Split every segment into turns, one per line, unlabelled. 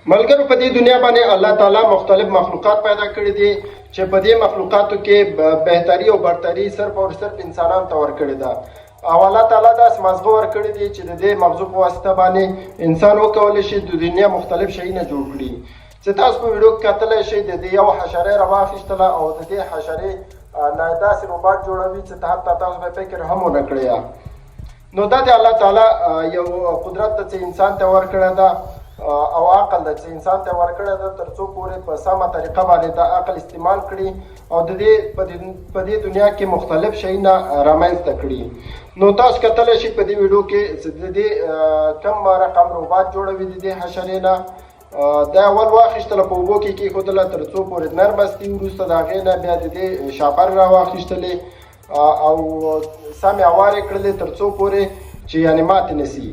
ملګرو په دې دنیا باندې الله تعالی مختلف مخلوقات پیدا کړي دي چې په دې مخلوقاتو کې بهتري او برتري صرف او صرف انسانانو ته ورکړې ده او الله تعالی داسې مغزه ورکړي دي چې د دې مغزو په واسطه باندې انسان وکولی شي د دنیا مختلف شیونه جوړ کړي. چې تاسو په ویډیو کې کتلی شئ د دې یو حشرې راواخیستله او د دې حشرې نه داسې روباټ جوړوي چې حتی تاسو به فکر هم ونه کړی. نو دا د الله تعالی یو قدرت ده چې انسان ته ورکړی ده او عقل ده چې انسان ته ورکړی ده تر څو پورې په سمه طریقه باندې دا عقل استعمال کړي او د دې په دې دنیا کې مختلف شیونه رامنځته کړي. نو تاسو کتلی شئ په دې ویډیو کې چې د دې کم رقم روباټ جوړوي د دې حشرې نه. دا اول واخیستله په اوبو کې کېښودله تر څو پورې نرمستي، وروسته د هغې نه بیا د دې شاپر راواخیستلې او سمې هوارې کړلې تر څو پورې چې یعنې ماتې نه سي.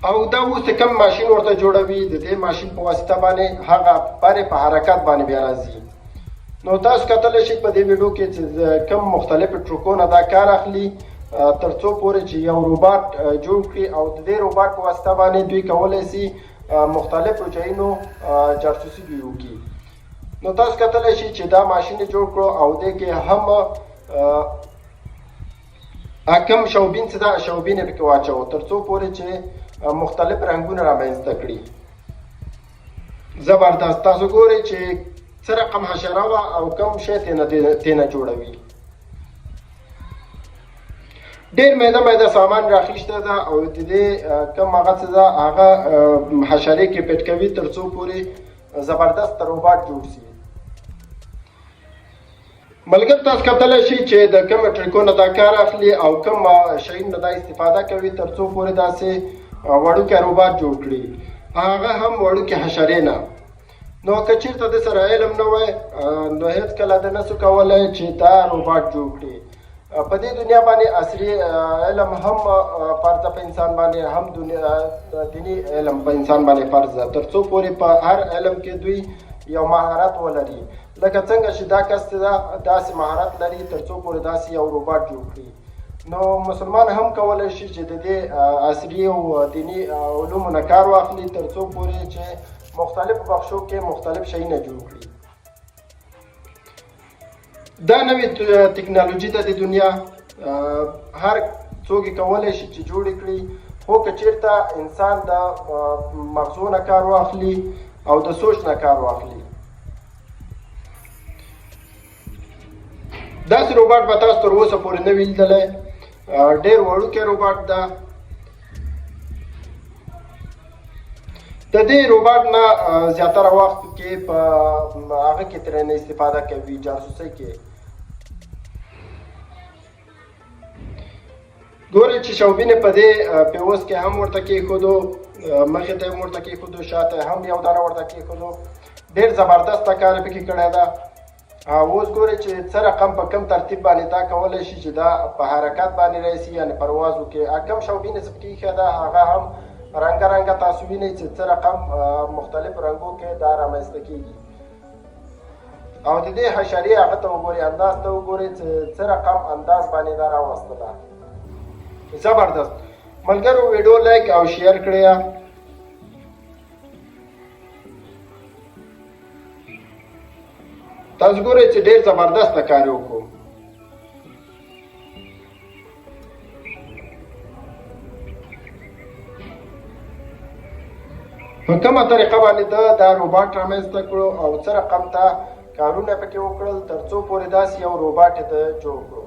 او دا اوس کم ماشین ورته جوړوي د دې ماشین په واسطه باندې هغه پرې په حرکت باندې بیا راځي. نو تاسو کتلی شئ په دې ویډیو کې چې کم مختلفو ټرکونه دا کار اخلي تر څو پورې چې یو روباټ جوړ کړي او د دې روباټ په واسطه باندې دوی کولی سي مختلفو ځایونو جاسوسي دوی وکړي. نو تاسو کتلی شئ چې دا ماشین یې جوړ کړو او دې کې هم کم شوبین چې دا شوبین یې پکې واچوو تر څو پورې چې مختلف رنګونه رامنځته کړي. زبردست. تاسو ګورئ چې څه رقم حشره وه او کم شی تېنه جوړوي. ډېر میده سامان راخیسته ده او د دې کم هغه څه ده هغه حشرې کې پټ کوي تر څو پورې زبردست روباټ جوړ شي. ملګر تاسو کتلی شئ چې د کوم ټریکونو دا کار اخلي او کوم شیونو دا استفاده کوي تر څو پورې داسې وړوکی روباټ جوړ کړي، هغه هم وړوکې حشرې نه. نو که چېرته د سره علم نه وای نو هېڅکله ده نسو کولی چې دا روباټ جوړ کړي. په دې دنیا باندې عصري علم هم فرض ده په انسان باندې، هم دیني علم په انسان باندې فرض ده تر څو پورې په هر علم کې دوی یو مهارت ولري. لکه څنګه چې دا کس داسې مهارت لري تر څو پورې داسې یو روباټ جوړ کړي. نو مسلمان هم کولی شي چې د دې عصري او دیني علومو نه کار واخلي تر څو پورې چې مختلفو بخشو کې مختلف شیونه جوړ کړي. دا نوې ټکنالوجي ده د دنیا، هر څوک یې کولی شي چې جوړې کړي، خو که چېرته انسان د مغزو نه کار واخلي او د سوچ نه کار واخلي. داسې روباټ به تاسو تر اوسه پورې نه وي لیدلی، ډېر وړوکی روباټ ده. د دې روباټ نه زیاتره وخت کې په هغه کې ترېنه استفاده کوي، جاسوسۍ کې. ګورئ چې شوبین په دې پیوس کې هم ورته کېښودو، مخې ته هم ورته کېښودو، شاته هم یو دانه ورته کېښودو. ډېر زبردسته کار یې پکې کړی ده. اوس ګورئ چې څه رقم په کم ترتیب باندې دا کولی شي چې دا په حرکت باندې راشي، یعنې پرواز وکړي. کم شوبین یې پکې ایښې ده هغه هم رنګه رنګه تاسو وینئ چې څه رقم مختلف رنګو کې دا رامنځته کېږي. او د دې حشرې هغه ته وګورئ، انداز ته وګورئ چې څه رقم انداز باندې دا راوستله. زبردست. ملګرو ویډیو لایک او شیر کړئ. تاسو ګورئ چې ډېر زبردسته کار یې وکړو. په کومه طریقه باندې دا روباټ رامنځته کړو او څه رقم ته کارونه پکې وکړل تر څو پورې داسې یو روباټ یې جوړ کړو.